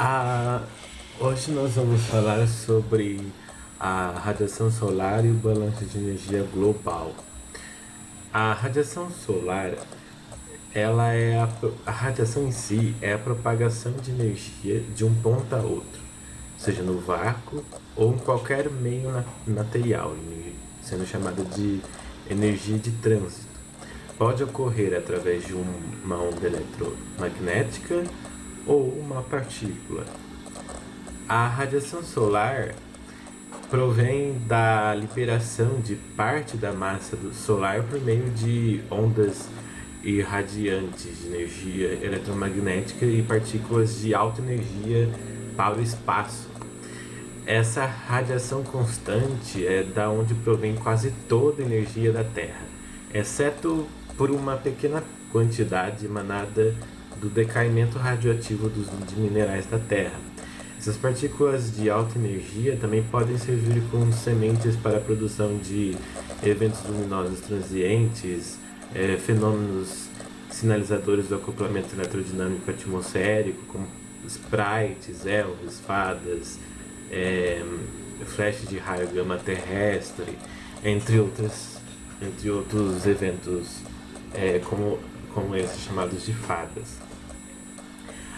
Ah, hoje nós vamos falar sobre a radiação solar e o balanço de energia global. A radiação solar, a radiação em si é a propagação de energia de um ponto a outro, seja no vácuo ou em qualquer meio material, sendo chamada de energia de trânsito. Pode ocorrer através de uma onda eletromagnética ou uma partícula. A radiação solar provém da liberação de parte da massa do solar por meio de ondas irradiantes de energia eletromagnética e partículas de alta energia para o espaço. Essa radiação constante é da onde provém quase toda a energia da Terra, exceto por uma pequena quantidade emanada do decaimento radioativo de minerais da Terra. Essas partículas de alta energia também podem servir como sementes para a produção de eventos luminosos transientes, fenômenos sinalizadores do acoplamento eletrodinâmico atmosférico, como sprites, elves, fadas, flashes de raio gama terrestre, entre outros eventos como esses chamados de fadas.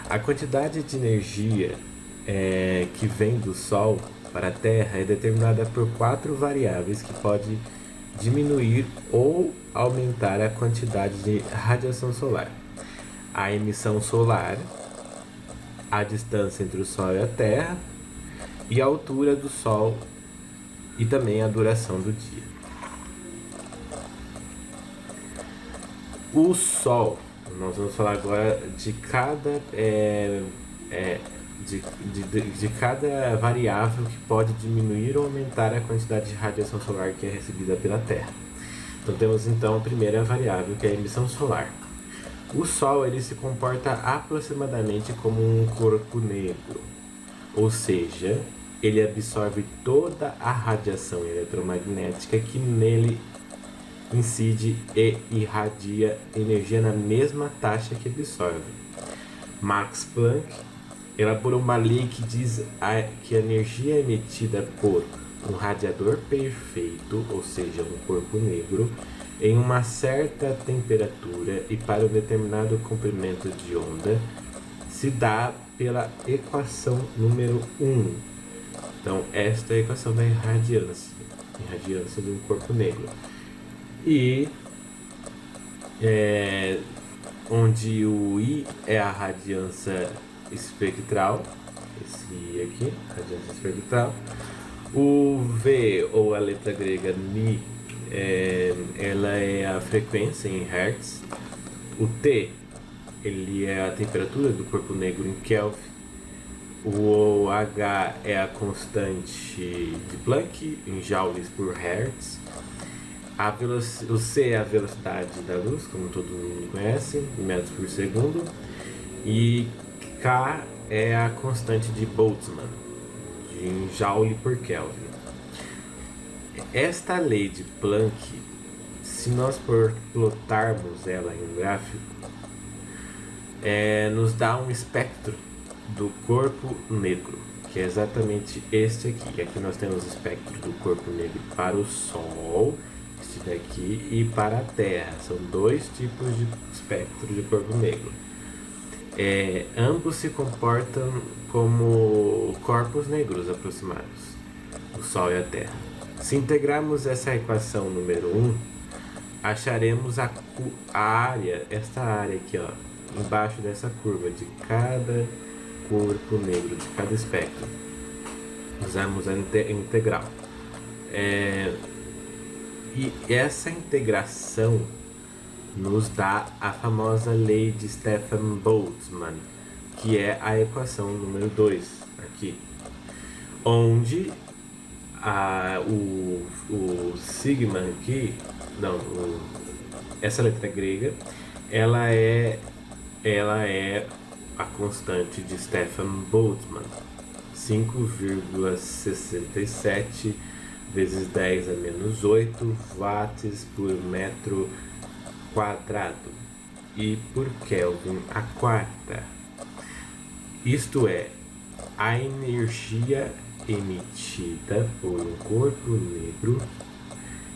A quantidade de energia que vem do Sol para a Terra é determinada por 4 variáveis que podem diminuir ou aumentar a quantidade de radiação solar: a emissão solar, a distância entre o Sol e a Terra, e a altura do Sol e também a duração do dia. O Sol, nós vamos falar agora de cada de cada variável que pode diminuir ou aumentar a quantidade de radiação solar que é recebida pela Terra. Então temos a primeira variável, que é a emissão solar. O Sol ele se comporta aproximadamente como um corpo negro, ou seja, ele absorve toda a radiação eletromagnética que nele incide e irradia energia na mesma taxa que absorve. Max Planck elaborou uma lei que diz que a energia emitida por um radiador perfeito, ou seja, um corpo negro, em uma certa temperatura e para um determinado comprimento de onda, se dá pela equação número 1. Então, esta é a equação da irradiância de um corpo negro. E onde o I é a radiância espectral, esse I aqui, radiância espectral. O V, ou a letra grega Mi, ela é a frequência em Hertz. O T, ele é a temperatura do corpo negro em Kelvin. O H é a constante de Planck em joules por Hertz. O C é a velocidade da luz, como todo mundo conhece, em metros por segundo. E K é a constante de Boltzmann, em joule por Kelvin. Esta lei de Planck, se nós plotarmos ela em um gráfico, nos dá um espectro do corpo negro, que é exatamente este aqui. Aqui nós temos o espectro do corpo negro para o Sol, este daqui, e para a Terra. São dois tipos de espectro de corpo negro. Ambos se comportam como corpos negros aproximados, o Sol e a Terra. Se integrarmos essa equação número 1, acharemos a área, esta área aqui, ó, embaixo dessa curva de cada corpo negro, de cada espectro. Usamos a integral. E essa integração nos dá a famosa lei de Stefan Boltzmann, que é a equação número 2 aqui, onde o sigma aqui, essa letra grega, ela é a constante de Stefan Boltzmann, 5,67 vezes 10 a menos 8 watts por metro quadrado e por Kelvin a quarta. Isto é, A energia emitida por um corpo negro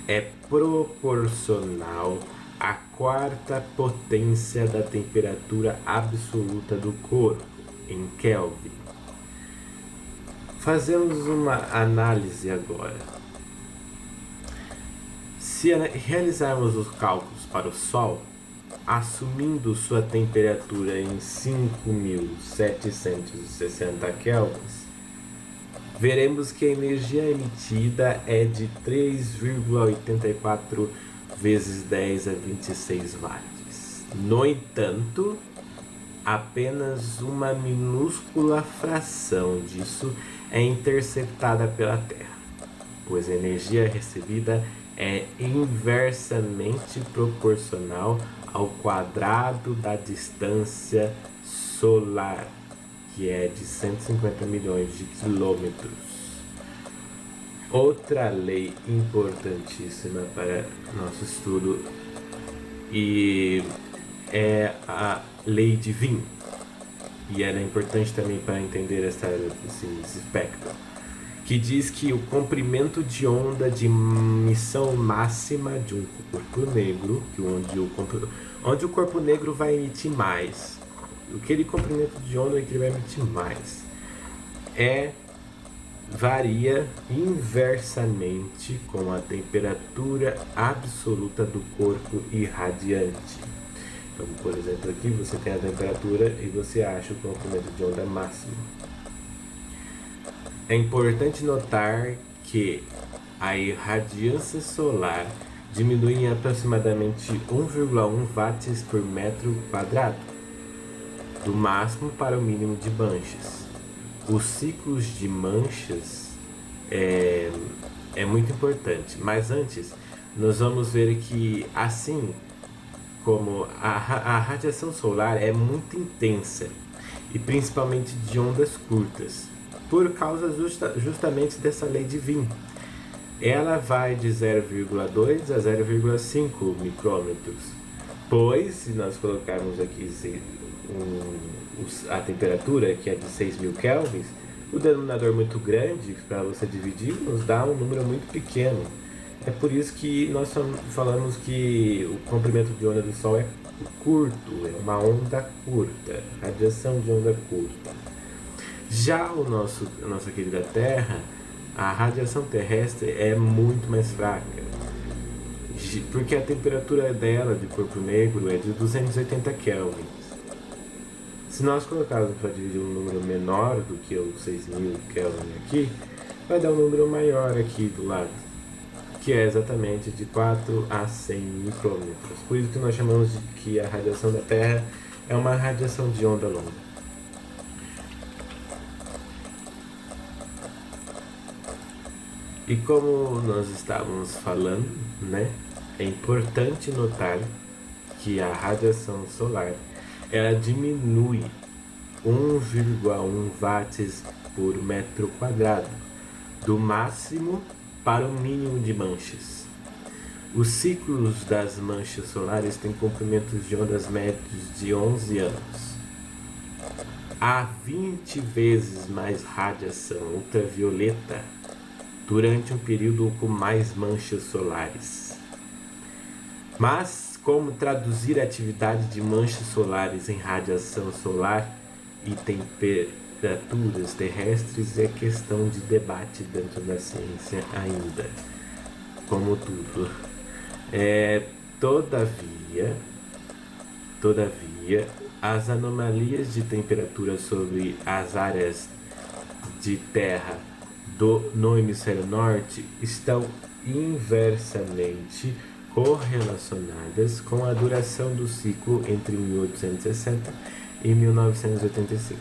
é proporcional à quarta potência da temperatura absoluta do corpo, em Kelvin. Fazemos uma análise agora. Se realizarmos os cálculos para o Sol, assumindo sua temperatura em 5.760 kelvins, veremos que a energia emitida é de 3,84 vezes 10 a 26 watts. No entanto, apenas uma minúscula fração disso é interceptada pela Terra, pois a energia recebida é inversamente proporcional ao quadrado da distância solar, que é de 150 milhões de quilômetros. Outra lei importantíssima para nosso estudo e é a lei de Wien, e ela é importante também para entender esse espectro, que diz que o comprimento de onda de emissão máxima de um corpo negro, onde o corpo negro vai emitir mais, aquele comprimento de onda que ele vai emitir mais, varia inversamente com a temperatura absoluta do corpo irradiante. Então, por exemplo, aqui você tem a temperatura e você acha o comprimento de onda máximo. É importante notar que a irradiância solar diminui em aproximadamente 1,1 watts por metro quadrado, do máximo para o mínimo de manchas. Os ciclos de manchas é muito importante, mas antes nós vamos ver que, assim como a radiação solar é muito intensa, e principalmente de ondas curtas, por causa justamente dessa lei de Wien. Ela vai de 0,2 a 0,5 micrômetros, pois se nós colocarmos aqui a temperatura, que é de 6.000 kelvins, o denominador muito grande para você dividir nos dá um número muito pequeno. É por isso que nós falamos que o comprimento de onda do Sol é curto, é uma onda curta, radiação de onda curta. Já a nossa querida Terra, a radiação terrestre é muito mais fraca, porque a temperatura dela de corpo negro é de 280 kelvins. Se nós colocarmos para dividir um número menor do que o 6.000 kelvin aqui, vai dar um número maior aqui do lado, que é exatamente de 4 a 100 micrômetros. Por isso que nós chamamos de que a radiação da Terra é uma radiação de onda longa. E como nós estávamos falando, é importante notar que a radiação solar ela diminui 1,1 watts por metro quadrado, do máximo para o mínimo de manchas. Os ciclos das manchas solares têm comprimentos de ondas médios de 11 anos. Há 20 vezes mais radiação ultravioleta durante um período com mais manchas solares. Mas como traduzir a atividade de manchas solares em radiação solar e temperaturas terrestres é questão de debate dentro da ciência ainda, como tudo. Todavia, as anomalias de temperatura sobre as áreas de terra no hemisfério norte estão inversamente correlacionadas com a duração do ciclo entre 1860 e 1985.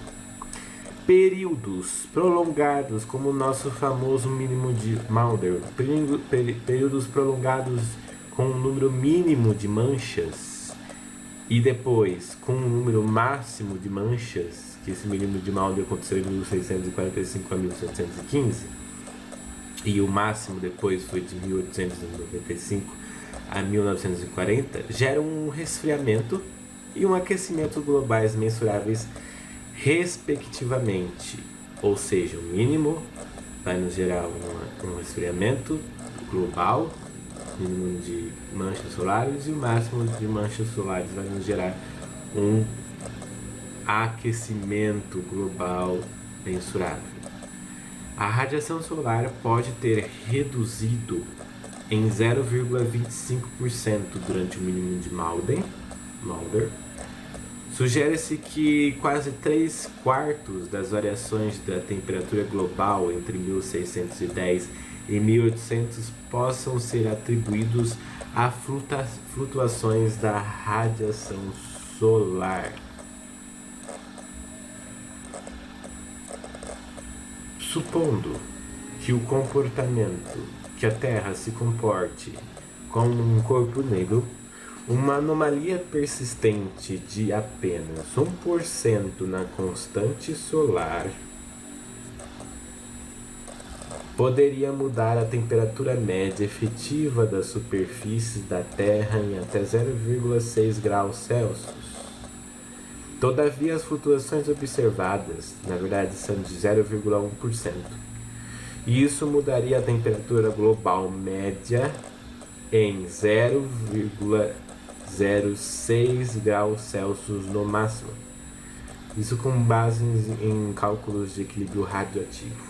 Períodos prolongados, como o nosso famoso mínimo de Maunder, períodos prolongados com um número mínimo de manchas e depois com um número máximo de manchas, que esse mínimo de Maunder aconteceu em 1645 a 1715, e o máximo depois foi de 1895 a 1940, geram um resfriamento e um aquecimento globais mensuráveis respectivamente Ou seja, o mínimo vai nos gerar um resfriamento global, mínimo de manchas solares, e o máximo de manchas solares vai nos gerar um aquecimento global mensurável. A radiação solar pode ter reduzido em 0,25% durante o mínimo de Mulder. Sugere-se que quase 3/4 das variações da temperatura global entre 1610 e 1800 possam ser atribuídos a flutuações da radiação solar. Supondo que o comportamento, que a Terra se comporte como um corpo negro, uma anomalia persistente de apenas 1% na constante solar poderia mudar a temperatura média efetiva da superfície da Terra em até 0,6 graus Celsius. Todavia, as flutuações observadas, na verdade, são de 0,1%. E isso mudaria a temperatura global média em 0,06 graus Celsius no máximo. Isso com base em cálculos de equilíbrio radioativo.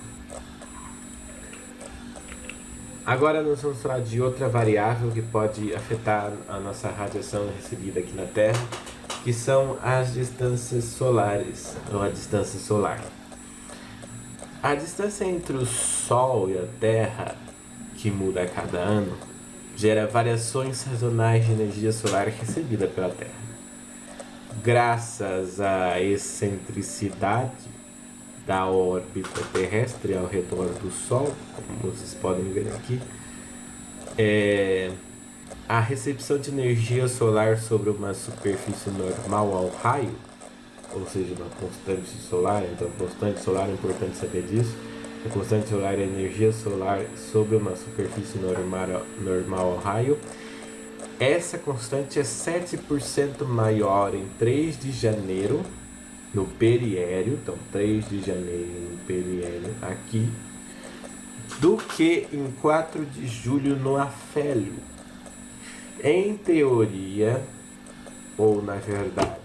Agora nós vamos falar de outra variável que pode afetar a nossa radiação recebida aqui na Terra, que são as distâncias solares, ou a distância solar. A distância entre o Sol e a Terra, que muda a cada ano, gera variações sazonais de energia solar recebida pela Terra. Graças à excentricidade da órbita terrestre ao redor do Sol, como vocês podem ver aqui, a recepção de energia solar sobre uma superfície normal ao raio, ou seja, uma constante solar. Então, constante solar, é importante saber disso. A constante solar é a energia solar sobre uma superfície normal ao raio. Essa constante é 7% maior em 3 de janeiro no periélio, então 3 de janeiro no periélio aqui, do que em 4 de julho no afélio. Em teoria, ou na verdade,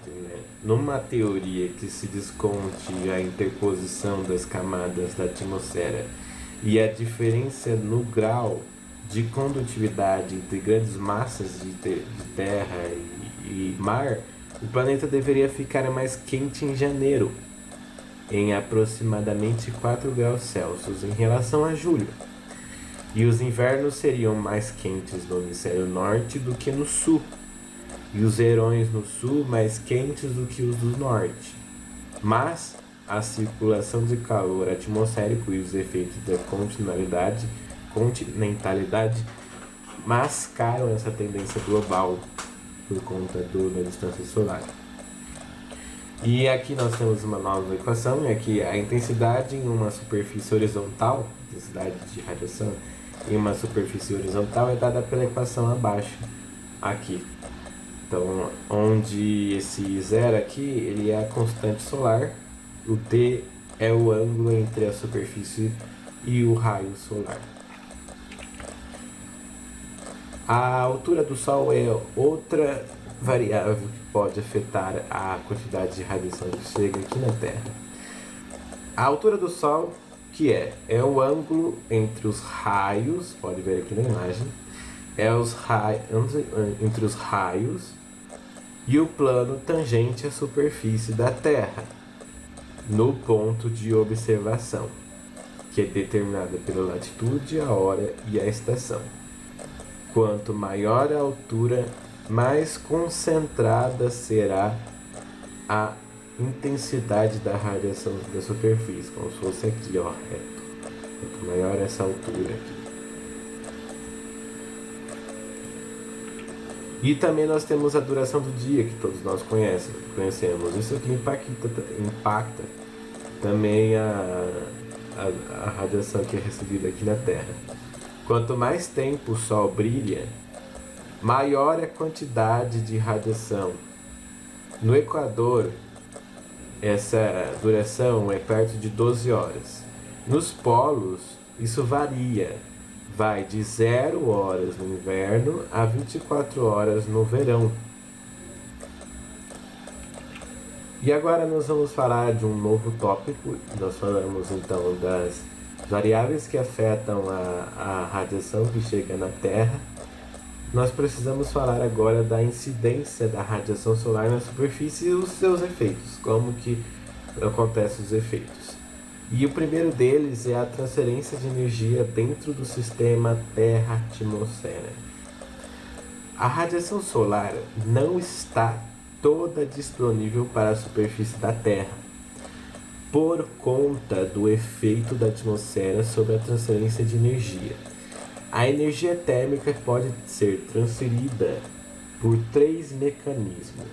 numa teoria que se desconte a interposição das camadas da atmosfera e a diferença no grau de condutividade entre grandes massas de terra e mar, o planeta deveria ficar mais quente em janeiro, em aproximadamente 4 graus Celsius em relação a julho. E os invernos seriam mais quentes no hemisfério norte do que no sul, e os verões no sul mais quentes do que os do norte. Mas a circulação de calor atmosférico e os efeitos da continentalidade mascaram essa tendência global por conta da distância solar. E aqui nós temos uma nova equação, é que a intensidade em uma superfície horizontal, intensidade de radiação em uma superfície horizontal, é dada pela equação abaixo, aqui. Então, onde esse zero aqui, ele é a constante solar, o D é o ângulo entre a superfície e o raio solar. A altura do Sol é outra variável que pode afetar a quantidade de radiação que chega aqui na Terra. A altura do Sol, que é o ângulo entre os raios, pode ver aqui na imagem, entre os raios e o plano tangente à superfície da Terra, no ponto de observação, que é determinada pela latitude, a hora e a estação. Quanto maior a altura, mais concentrada será a intensidade da radiação da superfície, como se fosse aqui, ó, reto. Quanto maior essa altura aqui. E também nós temos a duração do dia, que todos nós conhecemos. Isso aqui impacta também a radiação que é recebida aqui na Terra. Quanto mais tempo o Sol brilha, maior é a quantidade de radiação. No Equador, essa duração é perto de 12 horas. Nos polos, isso varia. Vai de 0 horas no inverno a 24 horas no verão. E agora nós vamos falar de um novo tópico. Nós falamos então das variáveis que afetam a radiação que chega na Terra. Nós precisamos falar agora da incidência da radiação solar na superfície e os seus efeitos, como que acontecem os efeitos. E o primeiro deles é a transferência de energia dentro do sistema Terra-atmosfera. A radiação solar não está toda disponível para a superfície da Terra, por conta do efeito da atmosfera sobre a transferência de energia. A energia térmica pode ser transferida por 3 mecanismos.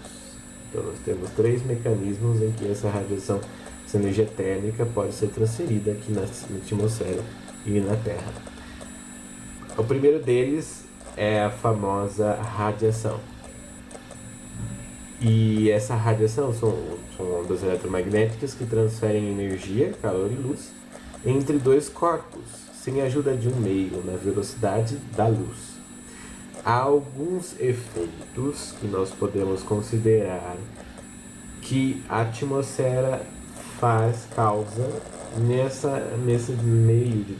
Então nós temos 3 mecanismos em que essa radiação, essa energia térmica pode ser transferida aqui na atmosfera e na Terra. O primeiro deles é a famosa radiação. E essa radiação são ondas eletromagnéticas que transferem energia, calor e luz entre 2 corpos, sem a ajuda de um meio, na velocidade da luz. Há alguns efeitos que nós podemos considerar que a atmosfera causa nesse meio de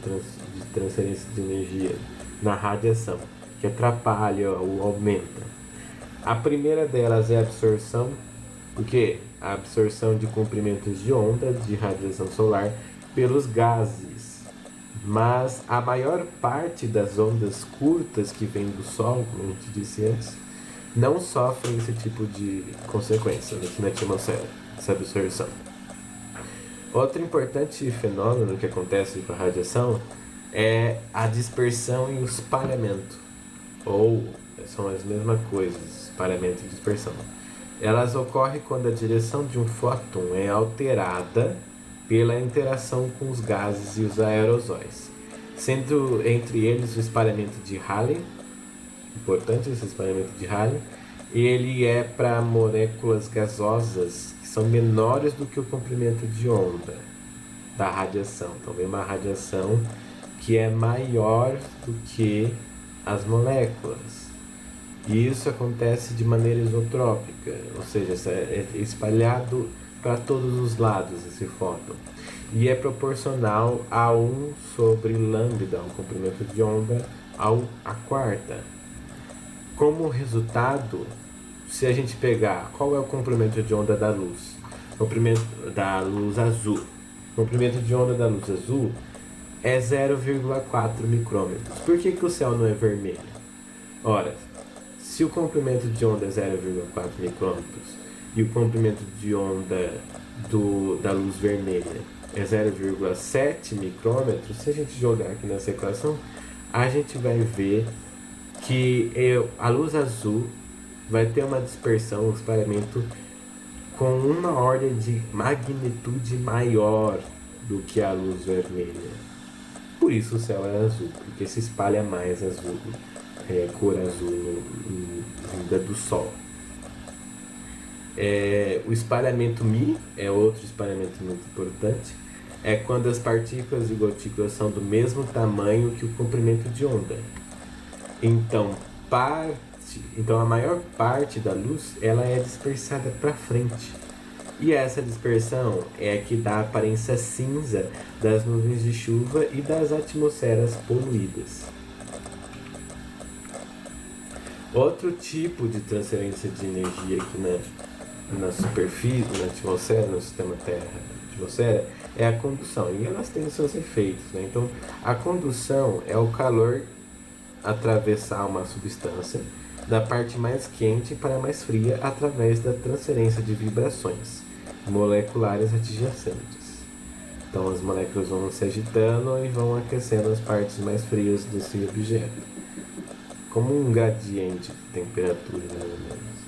transferência de energia, na radiação, que atrapalha ou aumenta. A primeira delas é a absorção, o quê? A absorção de comprimentos de onda de radiação solar pelos gases. Mas a maior parte das ondas curtas que vêm do Sol, como a gente disse antes, não sofrem esse tipo de consequência aqui na atmosfera, essa absorção. Outro importante fenômeno que acontece com a radiação é a dispersão e o espalhamento, ou são as mesmas coisas, espalhamento e dispersão. Elas ocorrem quando a direção de um fóton é alterada pela interação com os gases e os aerosóis, sendo entre eles o espalhamento de Rayleigh, importante esse espalhamento de Rayleigh, ele é para moléculas gasosas que são menores do que o comprimento de onda da radiação. Então vem uma radiação que é maior do que as moléculas. E isso acontece de maneira isotrópica, ou seja, é espalhado para todos os lados esse fóton. E é proporcional a 1 sobre lambda, o comprimento de onda, a quarta. Como resultado, se a gente pegar qual é o comprimento de onda da luz, comprimento da luz azul, o comprimento de onda da luz azul é 0,4 micrômetros. Por que o céu não é vermelho? Ora, se o comprimento de onda é 0,4 micrômetros e o comprimento de onda da luz vermelha é 0,7 micrômetros, se a gente jogar aqui nessa equação, a gente vai ver que a luz azul vai ter uma dispersão, um espalhamento com uma ordem de magnitude maior do que a luz vermelha. Por isso o céu é azul, porque se espalha mais azul, cor azul vinda do Sol. O espalhamento μ é outro espalhamento muito importante. É quando as partículas e gotículas são do mesmo tamanho que o comprimento de onda. Então a maior parte da luz ela é dispersada para frente. E essa dispersão é a que dá a aparência cinza das nuvens de chuva e das atmosferas poluídas. Outro tipo de transferência de energia aqui na superfície, na atmosfera, no sistema Terra-atmosfera, é a condução. E elas têm seus efeitos, né? Então, a condução é o calor atravessar uma substância da parte mais quente para a mais fria através da transferência de vibrações moleculares adjacentes. Então as moléculas vão se agitando e vão aquecendo as partes mais frias desse objeto, como um gradiente de temperatura, mais ou menos.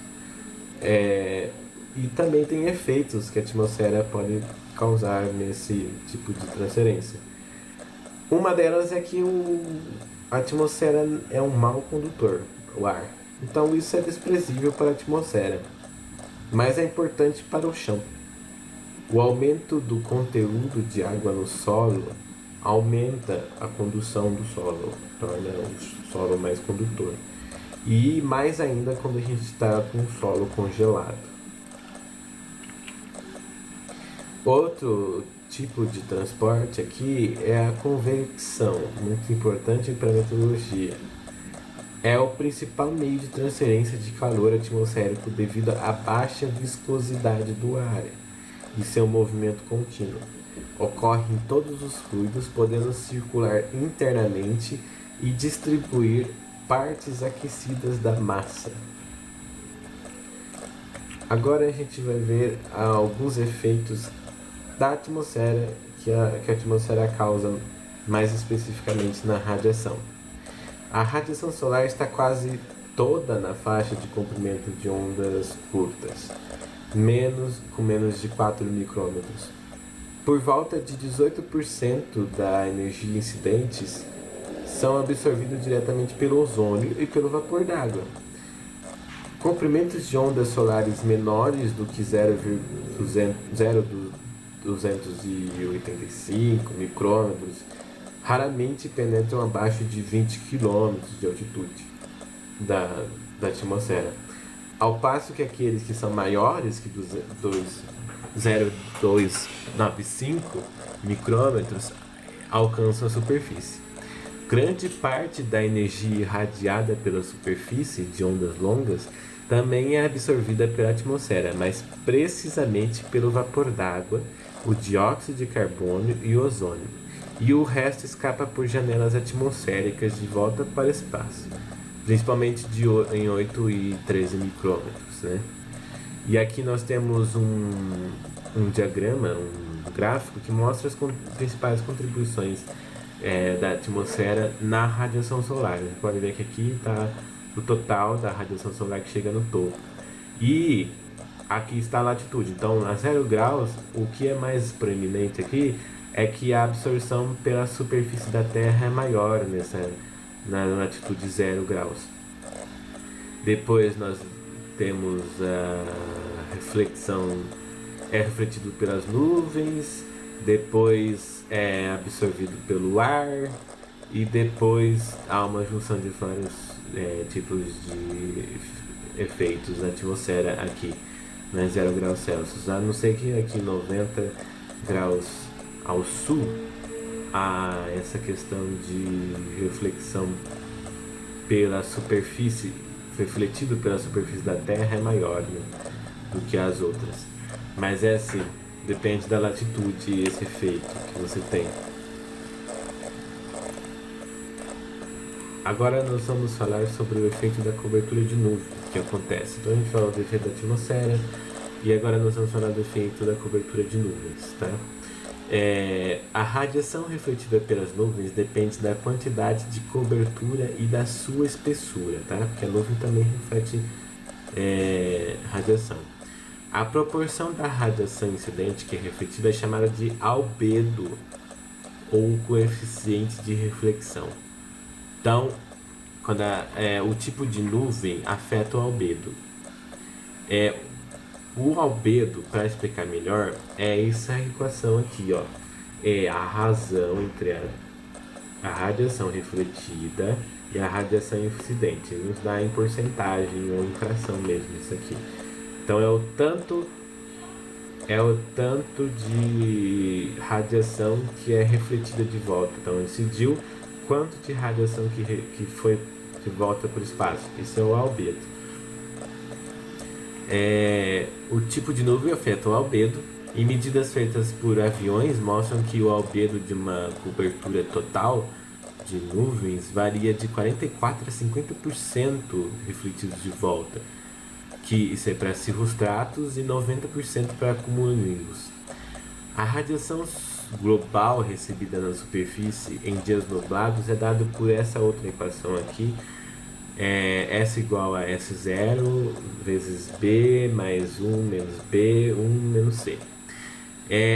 E também tem efeitos que a atmosfera pode causar nesse tipo de transferência. Uma delas é que a atmosfera é um mau condutor, o ar. Então isso é desprezível para a atmosfera, mas é importante para o chão. O aumento do conteúdo de água no solo aumenta a condução do solo, torna o solo mais condutor. E mais ainda quando a gente está com o solo congelado. Outro tipo de transporte aqui é a convecção, muito importante para a meteorologia. É o principal meio de transferência de calor atmosférico devido à baixa viscosidade do ar e seu movimento contínuo. Ocorre em todos os fluidos, podendo circular internamente e distribuir partes aquecidas da massa. Agora a gente vai ver alguns efeitos da atmosfera que a atmosfera causa, mais especificamente na radiação. A radiação solar está quase toda na faixa de comprimento de ondas curtas, com menos de 4 micrômetros. Por volta de 18% da energia incidentes são absorvidos diretamente pelo ozônio e pelo vapor d'água. Comprimentos de ondas solares menores do que 0,285 micrômetros raramente penetram abaixo de 20 km de altitude da atmosfera, ao passo que aqueles que são maiores que 0,295 micrômetros alcançam a superfície. Grande parte da energia irradiada pela superfície de ondas longas também é absorvida pela atmosfera, mas precisamente pelo vapor d'água, o dióxido de carbono e o ozônio, e o resto escapa por janelas atmosféricas de volta para o espaço, principalmente em 8 e 13 micrômetros, né? E aqui nós temos um diagrama, um gráfico que mostra as principais contribuições da atmosfera na radiação solar. Você pode ver que aqui está o total da radiação solar que chega no topo. E aqui está a latitude. Então, a 0 graus, o que é mais proeminente aqui é que a absorção pela superfície da Terra é maior na latitude 0 graus. Depois nós temos a reflexão, é refletido pelas nuvens, depois é absorvido pelo ar e depois há uma junção de vários tipos de efeitos na atmosfera aqui, né, 0 graus Celsius. A não ser que aqui 90 graus ao sul há essa questão de reflexão pela superfície, refletido pela superfície da Terra é maior, né, do que as outras. Mas é assim, depende da latitude e esse efeito que você tem. Agora nós vamos falar sobre o efeito da cobertura de nuvem que acontece. Então a gente falou do efeito da atmosfera e agora nós vamos falar do efeito da cobertura de nuvens, tá? A radiação refletida pelas nuvens depende da quantidade de cobertura e da sua espessura, tá? Porque a nuvem também reflete radiação. A proporção da radiação incidente que é refletida é chamada de albedo ou coeficiente de reflexão. Então, quando o tipo de nuvem afeta o albedo. O albedo, para explicar melhor, é essa equação aqui, ó. É a razão entre a radiação refletida e a radiação incidente. Ele nos dá em porcentagem ou em fração mesmo isso aqui. Então é o tanto de radiação que é refletida de volta. Então incidiu quanto de radiação que foi de volta para o espaço. Isso é o albedo. O tipo de nuvem afeta o albedo e medidas feitas por aviões mostram que o albedo de uma cobertura total de nuvens varia de 44% a 50% refletidos de volta, que isso é para cirrostratos e 90% para cumulonimbus. A radiação global recebida na superfície em dias nublados é dada por essa outra equação aqui, S igual a S0 vezes B mais 1 menos B, 1 menos C.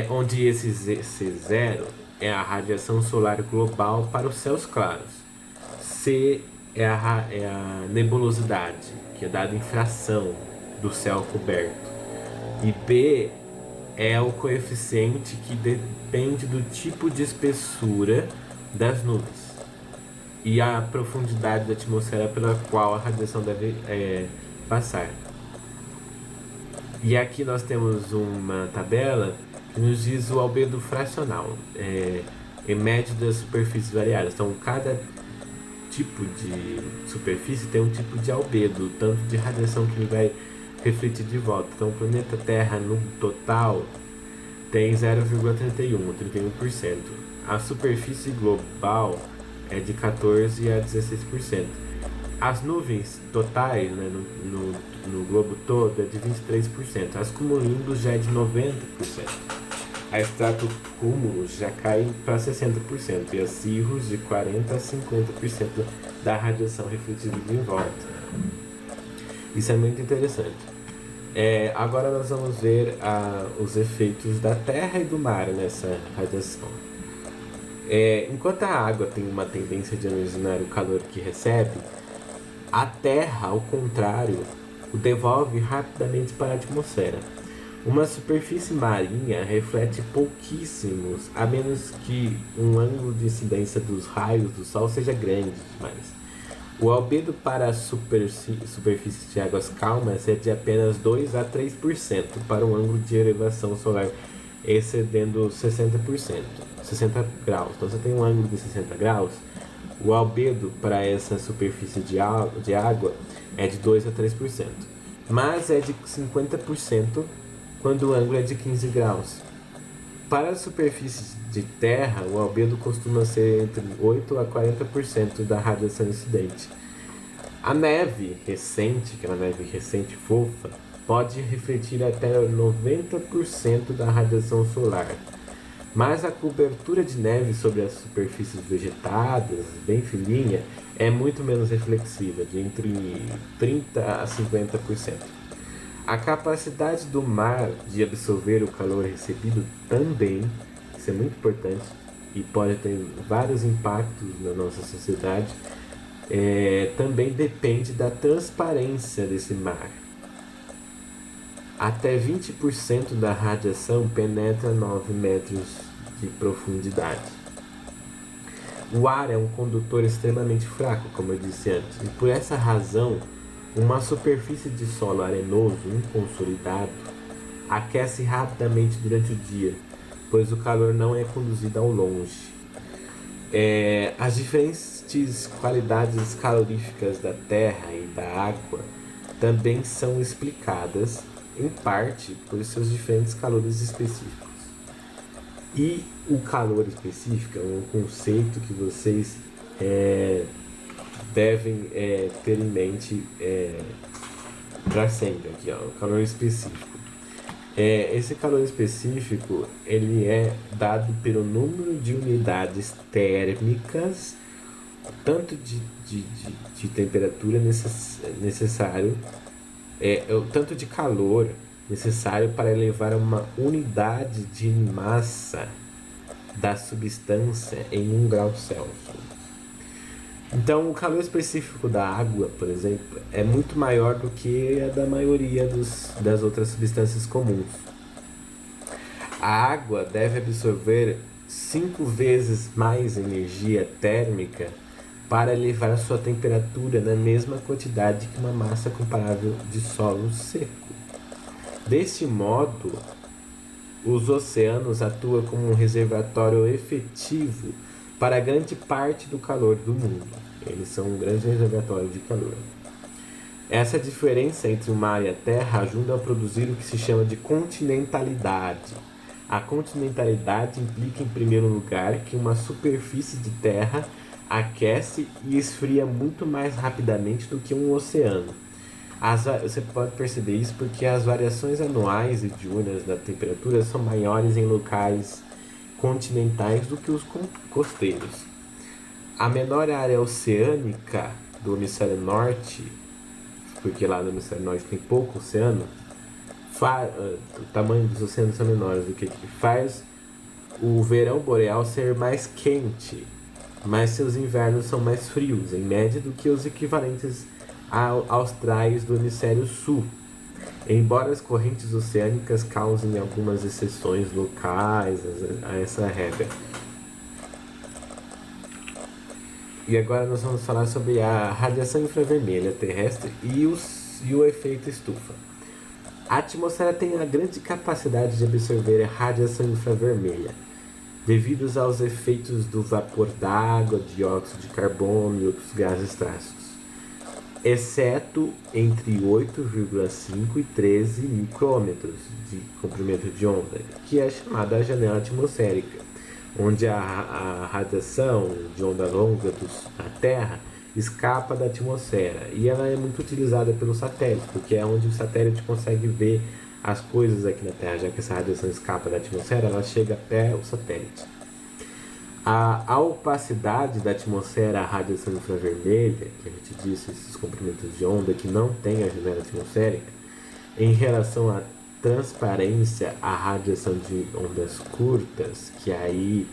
Onde esse C0 é a radiação solar global para os céus claros. C é a nebulosidade, que é dada em fração do céu coberto. E B é o coeficiente que depende do tipo de espessura das nuvens e a profundidade da atmosfera pela qual a radiação deve passar. E aqui nós temos uma tabela que nos diz o albedo fracional, em médio das superfícies variadas. Então, cada tipo de superfície tem um tipo de albedo, tanto de radiação que ele vai refletir de volta. Então, o planeta Terra, no total, tem 0,31%. A superfície global é de 14% a 16%. As nuvens totais, né, no globo todo, é de 23%. As cumulimbos já é de 90%. A estratocúmulos já cai para 60%. E as cirros de 40% a 50% da radiação refletida em volta. Isso é muito interessante. Agora nós vamos ver os efeitos da terra e do mar nessa radiação. Enquanto a água tem uma tendência de armazenar o calor que recebe, a terra, ao contrário, o devolve rapidamente para a atmosfera. Uma superfície marinha reflete pouquíssimos, a menos que um ângulo de incidência dos raios do Sol seja grande demais. O albedo para a superfície de águas calmas é de apenas 2 a 3% para um ângulo de elevação solar excedendo 60%, 60 graus. Então, você tem um ângulo de 60 graus, o albedo para essa superfície de água é de 2 a 3%, mas é de 50% quando o ângulo é de 15 graus. Para a superfície de terra, o albedo costuma ser entre 8 a 40% da radiação incidente. A neve recente, aquela neve recente fofa, pode refletir até 90% da radiação solar. Mas a cobertura de neve sobre as superfícies vegetadas, bem fininha, é muito menos reflexiva, de entre 30% a 50%. A capacidade do mar de absorver o calor recebido também, isso é muito importante e pode ter vários impactos na nossa sociedade, também depende da transparência desse mar. Até 20% da radiação penetra 9 metros de profundidade. O ar é um condutor extremamente fraco, como eu disse antes, e por essa razão, uma superfície de solo arenoso inconsolidado aquece rapidamente durante o dia, pois o calor não é conduzido ao longe. As diferentes qualidades caloríficas da terra e da água também são explicadas, em parte, por seus diferentes calores específicos. E o calor específico é um conceito que vocês devem ter em mente para sempre aqui, ó, o calor específico. Esse calor específico ele é dado pelo número de unidades térmicas, tanto de temperatura necessário, tanto de calor necessário para elevar uma unidade de massa da substância em 1 grau Celsius. Então, o calor específico da água, por exemplo, é muito maior do que a da maioria das outras substâncias comuns. A água deve absorver 5 vezes mais energia térmica para elevar a sua temperatura na mesma quantidade que uma massa comparável de solo seco. Deste modo, os oceanos atuam como um reservatório efetivo para grande parte do calor do mundo. Eles são um grande reservatório de calor. Essa diferença entre o mar e a terra ajuda a produzir o que se chama de continentalidade. A continentalidade implica, em primeiro lugar, que uma superfície de terra aquece e esfria muito mais rapidamente do que um oceano. Você pode perceber isso porque as variações anuais e diurnas da temperatura são maiores em locais continentais do que os costeiros. A menor área oceânica do hemisfério norte, porque lá no hemisfério norte tem pouco oceano, o tamanho dos oceanos são menores do que aqui, faz o verão boreal ser mais quente, mas seus invernos são mais frios, em média, do que os equivalentes austrais do hemisfério sul. embora as correntes oceânicas causem algumas exceções locais a essa regra. E agora nós vamos falar sobre a radiação infravermelha terrestre e o efeito estufa. A atmosfera tem a grande capacidade de absorver a radiação infravermelha, devido aos efeitos do vapor d'água, dióxido de carbono e outros gases traços, exceto entre 8,5 e 13 micrômetros de comprimento de onda, que é chamada a janela atmosférica, onde a radiação de onda longa da Terra escapa da atmosfera, e ela é muito utilizada pelo satélite, porque é onde o satélite consegue ver as coisas aqui na Terra, já que essa radiação escapa da atmosfera, ela chega até o satélite. A opacidade da atmosfera, a radiação infravermelha, que a gente disse, esses comprimentos de onda que não tem a janela atmosférica, em relação à transparência, a radiação de ondas curtas, que aí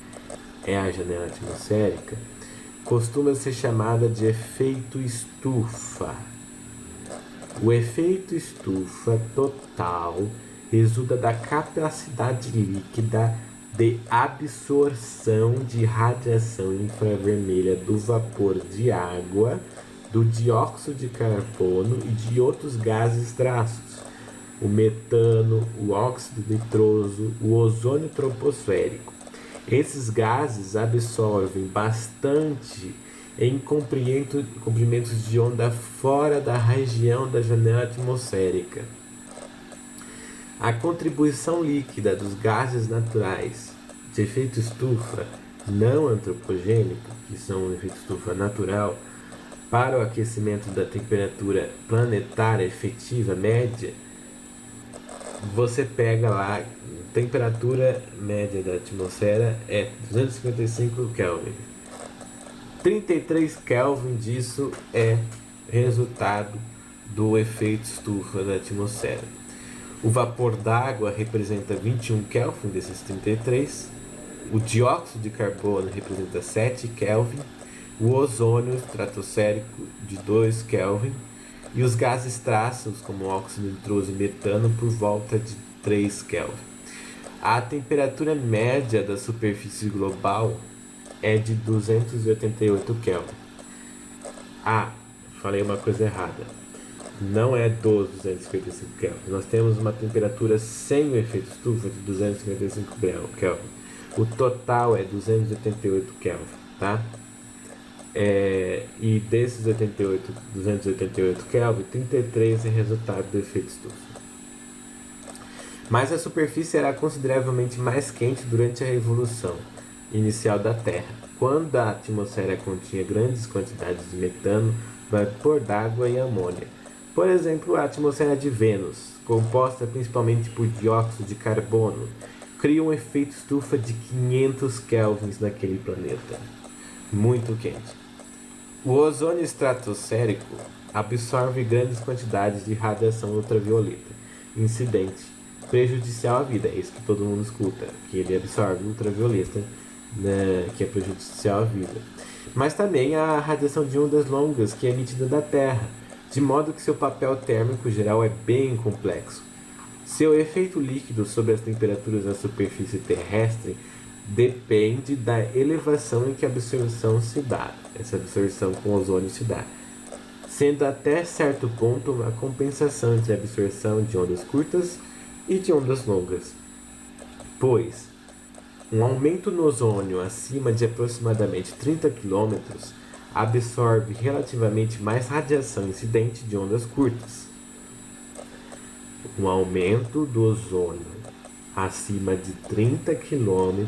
é a janela atmosférica, costuma ser chamada de efeito estufa. O efeito estufa total resulta da capacidade líquida de absorção de radiação infravermelha do vapor de água, do dióxido de carbono e de outros gases traços, o metano, o óxido nitroso, o ozônio troposférico. Esses gases absorvem bastante em comprimentos de onda fora da região da janela atmosférica. A contribuição líquida dos gases naturais de efeito estufa não antropogênico, que são o efeito estufa natural, para o aquecimento da temperatura planetária efetiva média, você pega lá, a temperatura média da atmosfera é 255 Kelvin. 33 Kelvin disso é resultado do efeito estufa da atmosfera. O vapor d'água representa 21 Kelvin desses 33, o dióxido de carbono representa 7 Kelvin, o ozônio estratosférico de 2 Kelvin e os gases traços como óxido nitroso e metano por volta de 3 Kelvin. A temperatura média da superfície global é de 288 Kelvin. Falei uma coisa errada. Não é dos 255 Kelvin. Nós temos uma temperatura sem o efeito estufa de 255 Kelvin. O total é 288 Kelvin, tá? E desses 288 Kelvin, 33 é resultado do efeito estufa. Mas a superfície era consideravelmente mais quente durante a revolução inicial da Terra, quando a atmosfera continha grandes quantidades de metano, vapor d'água e amônia. Por exemplo, a atmosfera de Vênus, composta principalmente por dióxido de carbono, cria um efeito estufa de 500 kelvins naquele planeta, muito quente. O ozônio estratosférico absorve grandes quantidades de radiação ultravioleta incidente, prejudicial à vida. É isso que todo mundo escuta, que ele absorve ultravioleta, né, que é prejudicial à vida. Mas também a radiação de ondas longas, que é emitida da Terra, de modo que seu papel térmico geral é bem complexo. Seu efeito líquido sobre as temperaturas da superfície terrestre depende da elevação em que a absorção se dá, essa absorção com ozônio se dá, sendo até certo ponto uma compensação entre a absorção de ondas curtas e de ondas longas, pois um aumento no ozônio acima de aproximadamente 30 km absorve relativamente mais radiação incidente de ondas curtas. Um aumento do ozônio acima de 30 km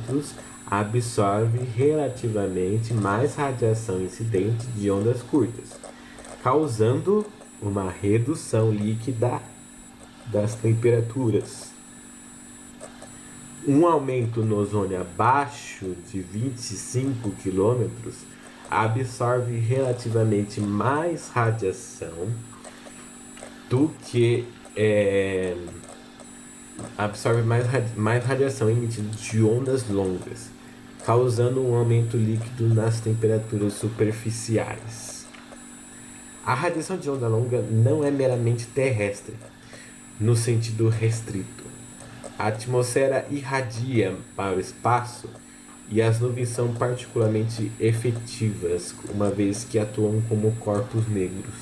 absorve relativamente mais radiação incidente de ondas curtas, causando uma redução líquida das temperaturas. Um aumento no ozônio abaixo de 25 km absorve relativamente mais radiação do que absorve mais radiação emitida de ondas longas, causando um aumento líquido nas temperaturas superficiais. A radiação de onda longa não é meramente terrestre, no sentido restrito. A atmosfera irradia para o espaço e as nuvens são particularmente efetivas, uma vez que atuam como corpos negros.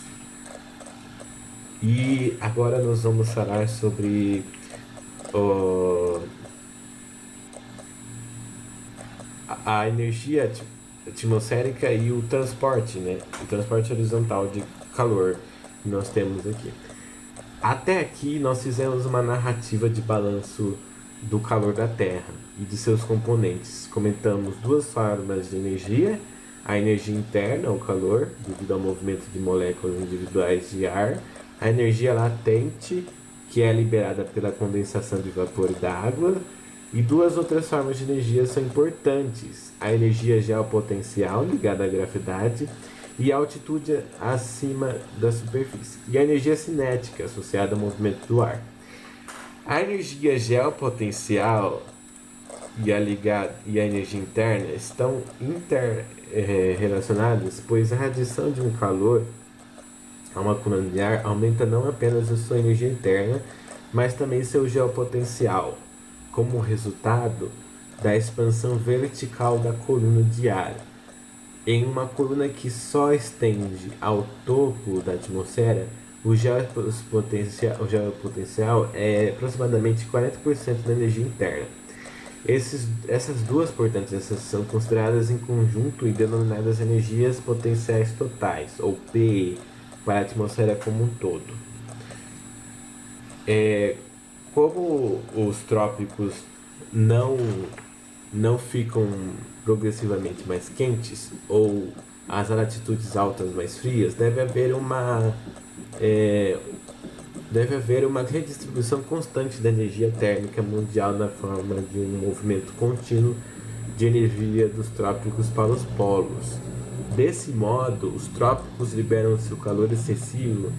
E agora nós vamos falar sobre ó, a energia atmosférica e o transporte, né? O transporte horizontal de calor que nós temos aqui. Até aqui nós fizemos uma narrativa de balanço do calor da Terra e de seus componentes. Comentamos duas formas de energia: a energia interna, o calor, devido ao movimento de moléculas individuais de ar; a energia latente, que é liberada pela condensação de vapor e da água. E duas outras formas de energia são importantes: a energia geopotencial, ligada à gravidade, e a altitude acima da superfície, e a energia cinética, associada ao movimento do ar. A energia geopotencial e a energia interna estão interrelacionadas, pois a radiação de um calor a uma coluna de ar aumenta não apenas a sua energia interna, mas também seu geopotencial, como resultado da expansão vertical da coluna de ar. Em uma coluna que só estende ao topo da atmosfera, o geopotencial é aproximadamente 40% da energia interna. Essas duas, portanto, essas são consideradas em conjunto e denominadas energias potenciais totais, ou PE, para a atmosfera como um todo. Como os trópicos não ficam progressivamente mais quentes, ou as latitudes altas mais frias, deve haver uma redistribuição constante da energia térmica mundial na forma de um movimento contínuo de energia dos trópicos para os polos. Desse modo, os trópicos liberam seu calor excessivo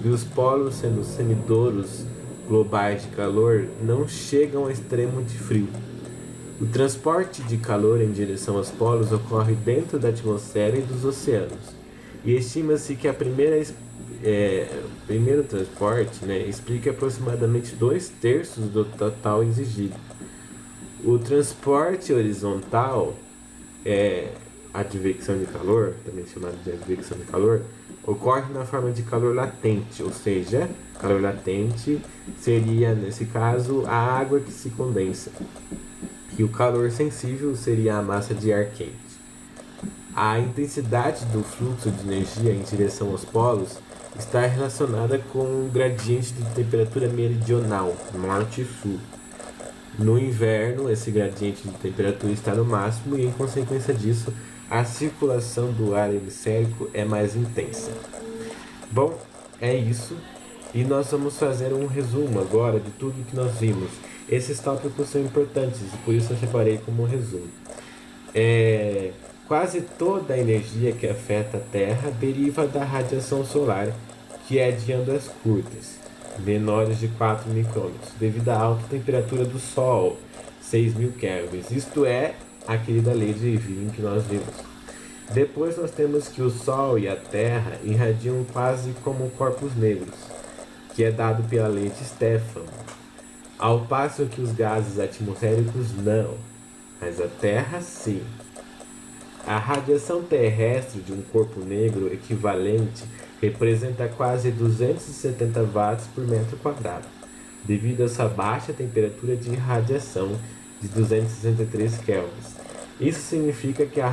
e os polos, sendo semidouros globais de calor, não chegam ao extremo de frio. O transporte de calor em direção aos polos ocorre dentro da atmosfera e dos oceanos, e estima-se que o primeiro transporte, explica aproximadamente 2/3 do total exigido. O transporte horizontal, a advecção de calor, também chamado de advecção de calor, ocorre na forma de calor latente, ou seja, calor latente seria, nesse caso, a água que se condensa, e o calor sensível seria a massa de ar quente. A intensidade do fluxo de energia em direção aos polos está relacionada com o gradiente de temperatura meridional, norte e sul. No inverno, esse gradiente de temperatura está no máximo e, em consequência disso, a circulação do ar hemisférico é mais intensa. Bom, é isso. E nós vamos fazer um resumo agora de tudo que nós vimos. Esses tópicos são importantes e por isso eu separei como resumo. Quase toda a energia que afeta a Terra deriva da radiação solar, que é de ondas curtas, menores de 4 micrômetros, devido à alta temperatura do Sol, 6.000 kelvins. Isto é a querida lei de Wien que nós vimos. Depois nós temos que o Sol e a Terra irradiam quase como corpos negros, que é dado pela lei de Stefan, ao passo que os gases atmosféricos não, mas a Terra sim. A radiação terrestre de um corpo negro equivalente representa quase 270 watts por metro quadrado, devido a sua baixa temperatura de irradiação de 263 kelvins. Isso significa que é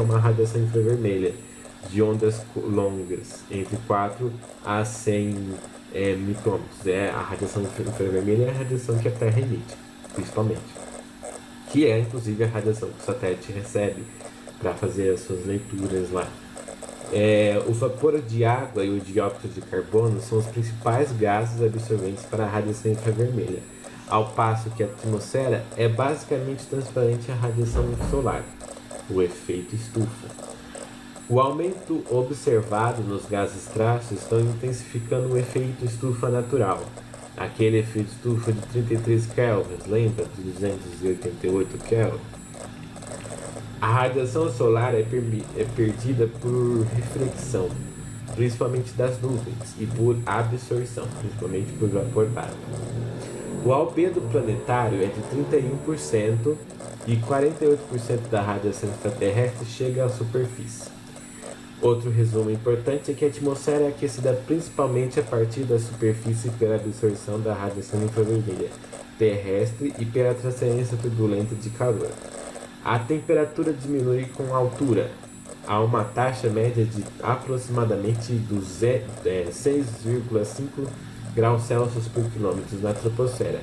uma radiação infravermelha de ondas longas, entre 4 a 100 micrômetros. A radiação infravermelha é a radiação que a Terra emite, principalmente, que é inclusive a radiação que o satélite recebe para fazer as suas leituras lá. O vapor de água e o dióxido de carbono são os principais gases absorventes para a radiação infravermelha, ao passo que a atmosfera é basicamente transparente à radiação solar, o efeito estufa. O aumento observado nos gases traços está intensificando o efeito estufa natural, aquele efeito estufa de 33 kelvins, lembra? De 288 kelvins. A radiação solar é perdida por reflexão, principalmente das nuvens, e por absorção, principalmente por vapor d'água. O albedo planetário é de 31% e 48% da radiação extraterrestre chega à superfície. Outro resumo importante é que a atmosfera é aquecida principalmente a partir da superfície pela absorção da radiação infravermelha terrestre e pela transferência turbulenta de calor. A temperatura diminui com a altura, a uma taxa média de aproximadamente 6,5 graus Celsius por quilômetro na troposfera.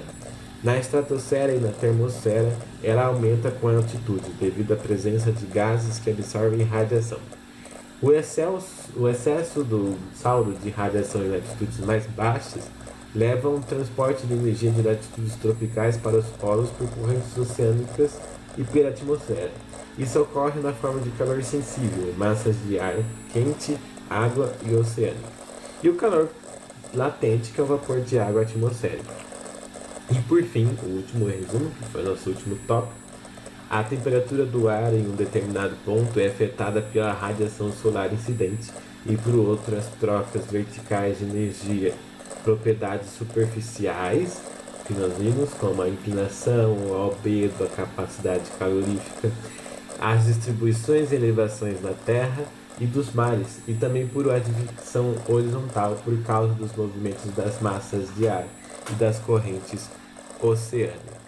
Na estratosfera e na termosfera, ela aumenta com a altitude, devido à presença de gases que absorvem radiação. O excesso do saldo de radiação em latitudes mais baixas leva um transporte de energia de latitudes tropicais para os polos por correntes oceânicas e pela atmosfera. Isso ocorre na forma de calor sensível, massas de ar quente, água e oceano. E o calor latente, que é o vapor de água atmosférico. E por fim, o último resumo, que foi nosso último tópico, a temperatura do ar em um determinado ponto é afetada pela radiação solar incidente e por outras trocas verticais de energia, propriedades superficiais que nós vimos, como a inclinação, o albedo, a capacidade calorífica, as distribuições e elevações da Terra e dos mares, e também por advecção horizontal por causa dos movimentos das massas de ar e das correntes oceânicas.